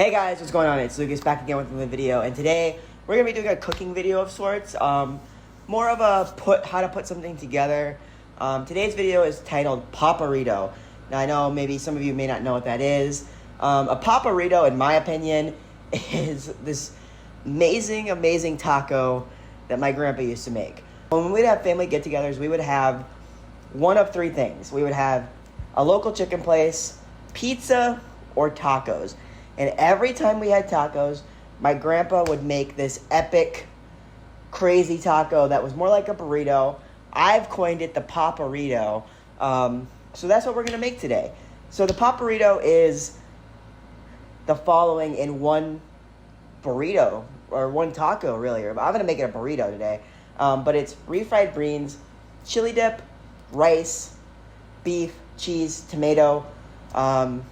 Hey guys, what's going on? It's Lucas back again with another video, and today we're gonna be doing a cooking video of sorts. More of a how to put something together. Today's video is titled Paparito. Now I know maybe some of you may not know what that is. A Paparito, in my opinion, is this amazing taco that my grandpa used to make. When we'd have family get-togethers, we would have one of three things. We would have a local chicken place, pizza, or tacos. And every time we had tacos, my grandpa would make this epic, crazy taco that was more like a burrito. I've coined it the Paparito. So that's what we're going to make today. So the Paparito is the following in one burrito, or one taco, really. I'm going to make it a burrito today. But it's refried beans, chili dip, rice, beef, cheese, tomato, and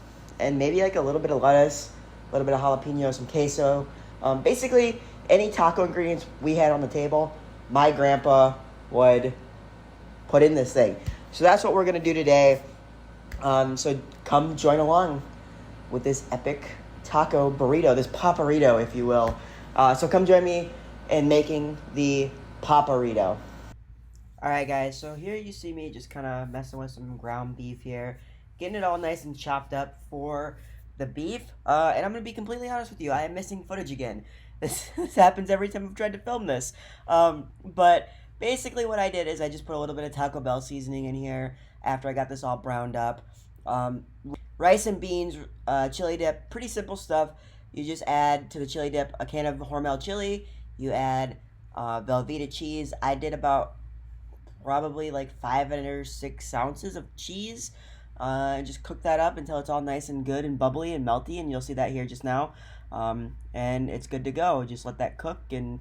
maybe like a little bit of lettuce, a little bit of jalapeno, some queso. Basically, any taco ingredients we had on the table, my grandpa would put in this thing. So that's what we're going to do today. So come join along with this epic taco burrito, this Paparito, if you will. So come join me in making the Paparito. Alright guys, so here you see me just kind of messing with some ground beef here. Getting it all nice and chopped up for the beef. And I'm going to be completely honest with you, I am missing footage again. This happens every time I've tried to film this. But basically what I did is I just put a little bit of Taco Bell seasoning in here after I got this all browned up. Rice and beans, chili dip, pretty simple stuff. You just add to the chili dip a can of Hormel chili. You add Velveeta cheese. I did about probably like 5 or 6 ounces of cheese. Just cook that up until it's all nice and good and bubbly and melty, and you'll see that here just now. And it's good to go. Just let that cook and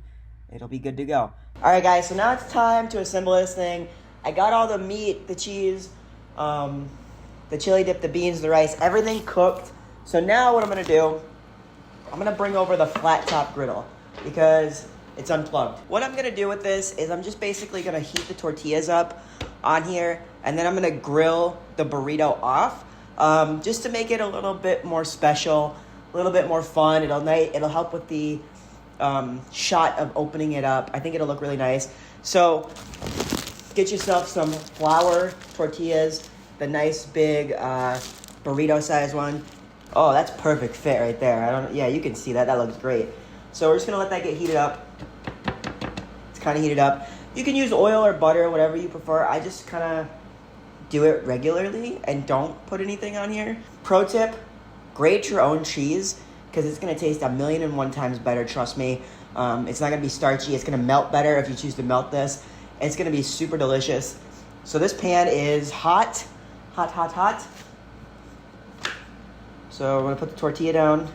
it'll be good to go. Alright guys, so now it's time to assemble this thing. I got all the meat, the cheese, the chili dip, the beans, the rice, everything cooked. So now what I'm going to do, I'm going to bring over the flat top griddle because it's unplugged. What I'm going to do with this is I'm just basically going to heat the tortillas up on here, and then I'm going to grill the burrito off just to make it a little bit more special, a little bit more fun. It'll help with the shot of opening it up. I think it'll look really nice. So get yourself some flour tortillas, the nice big burrito size one. Oh, that's perfect fit right there. Yeah, you can see that. That looks great. So we're just gonna let that get heated up. It's kind of heated up. You can use oil or butter, whatever you prefer. I just kind of do it regularly and don't put anything on here. Pro tip, grate your own cheese because it's going to taste 1,000,001 times better, trust me. It's not going to be starchy. It's going to melt better if you choose to melt this. It's going to be super delicious. So this pan is hot. So I'm going to put the tortilla down.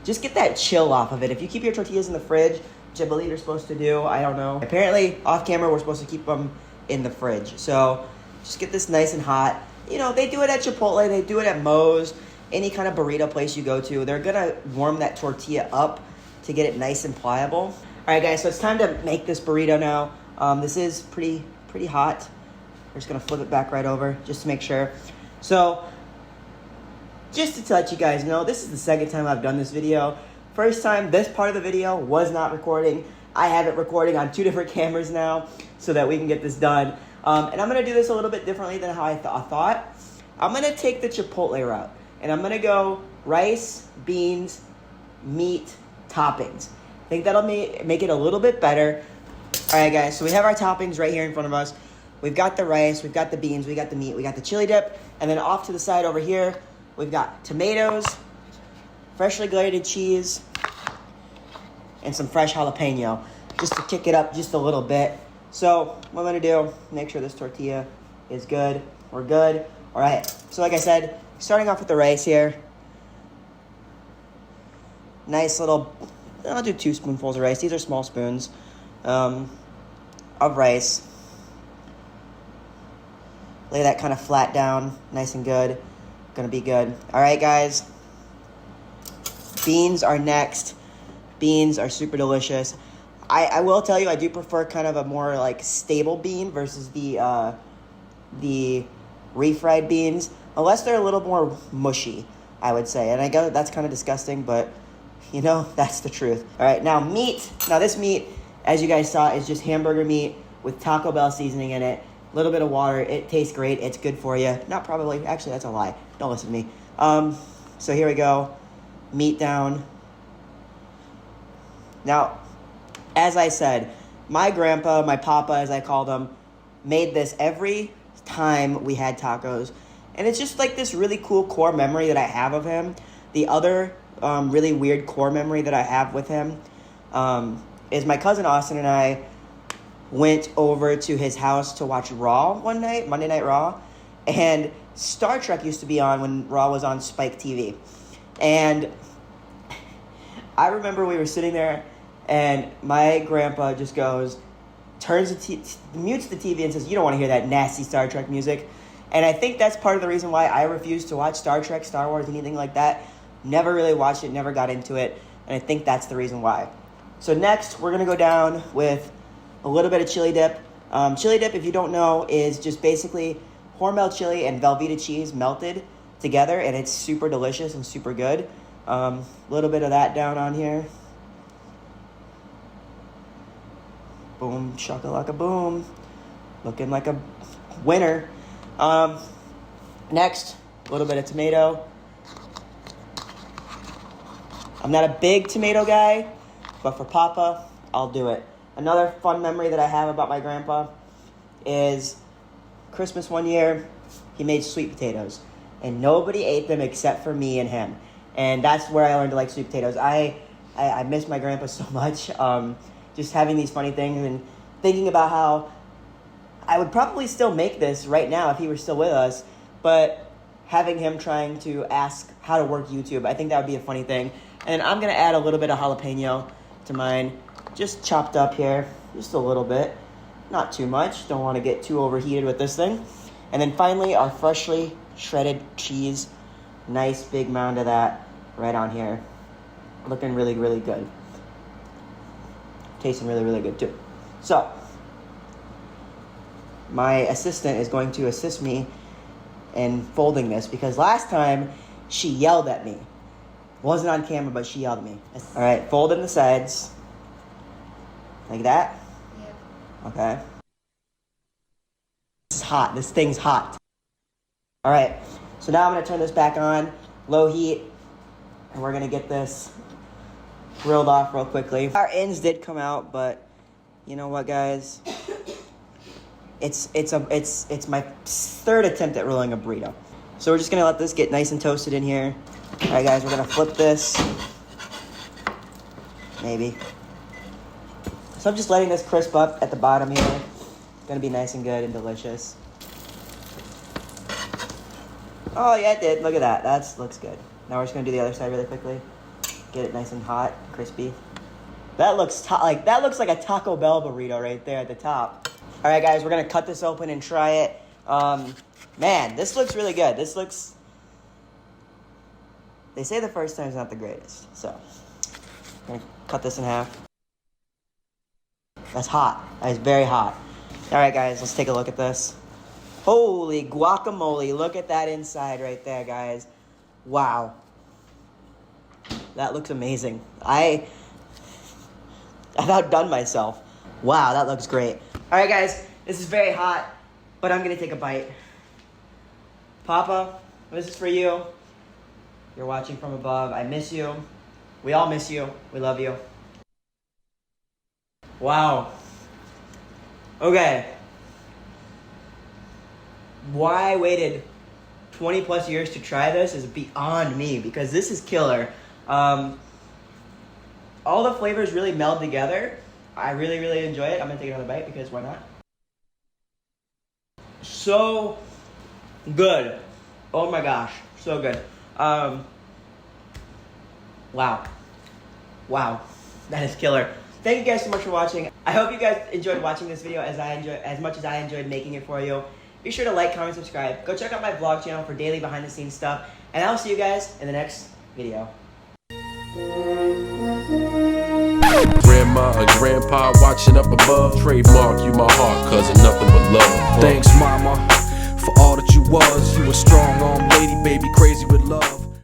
Just get that chill off of it. If you keep your tortillas in the fridge, which I believe you're supposed to do, I don't know. Apparently, off camera, we're supposed to keep them in the fridge. So just get this nice and hot. You know, they do it at Chipotle, they do it at Moe's, any kind of burrito place you go to. They're gonna warm that tortilla up to get it nice and pliable. All right, guys, so it's time to make this burrito now. This is pretty hot. We're just gonna flip it back right over just to make sure. So, just to let you guys know, this is the second time I've done this video. First time, this part of the video was not recording. I have it recording on 2 different cameras now so that we can get this done. And I'm going to do this a little bit differently than how I thought. I'm going to take the Chipotle route. And I'm going to go rice, beans, meat, toppings. I think that'll make it a little bit better. All right, guys, so we have our toppings right here in front of us. We've got the rice, we've got the beans, we got the meat, we got the chili dip. And then off to the side over here, we've got tomatoes, freshly grated cheese, and some fresh jalapeno, just to kick it up just a little bit. So what I'm gonna do, make sure this tortilla is good. We're good. All right, so like I said, starting off with the rice here. Nice little, I'll do 2 spoonfuls of rice. These are small spoons of rice. Lay that kind of flat down, nice and good. Gonna be good. All right, guys. Beans are next. Beans are super delicious. I will tell you, I do prefer kind of a more like stable bean versus the refried beans, unless they're a little more mushy. I would say. And I guess that's kind of disgusting, but you know, that's the truth. All right, now meat. Now this meat, as you guys saw, is just hamburger meat with Taco Bell seasoning in it. A little bit of water. It tastes great. It's good for you. Not probably. Actually, that's a lie. Don't listen to me. So here we go. Meat down. Now, as I said, my grandpa, my papa, as I called him, made this every time we had tacos. And it's just like this really cool core memory that I have of him. The other really weird core memory that I have with him is my cousin Austin and I went over to his house to watch Raw one night, Monday Night Raw. And Star Trek used to be on when Raw was on Spike TV. And I remember we were sitting there, and my grandpa just goes, mutes the TV and says, "You don't want to hear that nasty Star Trek music." And I think that's part of the reason why I refuse to watch Star Trek, Star Wars, anything like that. Never really watched it, never got into it. And I think that's the reason why. So next, we're going to go down with a little bit of chili dip. Chili dip, if you don't know, is just basically Hormel chili and Velveeta cheese melted together, and it's super delicious and super good. A little bit of that down on here. Boom, shakalaka boom. Looking like a winner. Next, a little bit of tomato. I'm not a big tomato guy, but for Papa, I'll do it. Another fun memory that I have about my grandpa is Christmas one year, he made sweet potatoes. And nobody ate them except for me and him. And that's where I learned to like sweet potatoes. I miss my grandpa so much. Just having these funny things and thinking about how I would probably still make this right now if he were still with us. But having him trying to ask how to work YouTube, I think that would be a funny thing. And then I'm going to add a little bit of jalapeno to mine. Just chopped up here. Just a little bit. Not too much. Don't want to get too overheated with this thing. And then finally, our freshly shredded cheese. Nice big mound of that right on here. Looking really, really good. Tasting really, really good too. So, my assistant is going to assist me in folding this because last time she yelled at me. Wasn't on camera, but she yelled at me. All right, fold in the sides. Like that? Yeah. Okay. This is hot. This thing's hot. All right, so now I'm going to turn this back on, low heat, and we're going to get this grilled off real quickly. Our ends did come out, but you know what, guys? It's my third attempt at rolling a burrito. So we're just going to let this get nice and toasted in here. All right, guys, we're going to flip this. Maybe. So I'm just letting this crisp up at the bottom here. It's going to be nice and good and delicious. Oh, yeah, it did. Look at that. That looks good. Now we're just going to do the other side really quickly. Get it nice and hot, crispy. That looks like a Taco Bell burrito right there at the top. All right, guys, we're going to cut this open and try it. Man, this looks really good. This looks... They say the first time's not the greatest. So, I'm going to cut this in half. That's hot. That is very hot. All right, guys, let's take a look at this. Holy guacamole. Look at that inside right there, guys. Wow. That looks amazing. I've outdone myself. Wow, that looks great. All right, guys, this is very hot, but I'm going to take a bite. Papa, this is for you. You're watching from above. I miss you. We all miss you. We love you. Wow. Okay. Why I waited 20 plus years to try this is beyond me because this is killer. All the flavors really meld together. I really, really enjoy it. I'm going to take another bite because why not? So good. Oh my gosh. So good. Wow. That is killer. Thank you guys so much for watching. I hope you guys enjoyed watching this video as much as I enjoyed making it for you. Be sure to like, comment, subscribe. Go check out my vlog channel for daily behind the scenes stuff. And I'll see you guys in the next video. Grandma and grandpa watching up above. Trademark you my heart, cousin, nothing but love. Thanks, mama, for all that you was. You a strong arm lady, baby, crazy with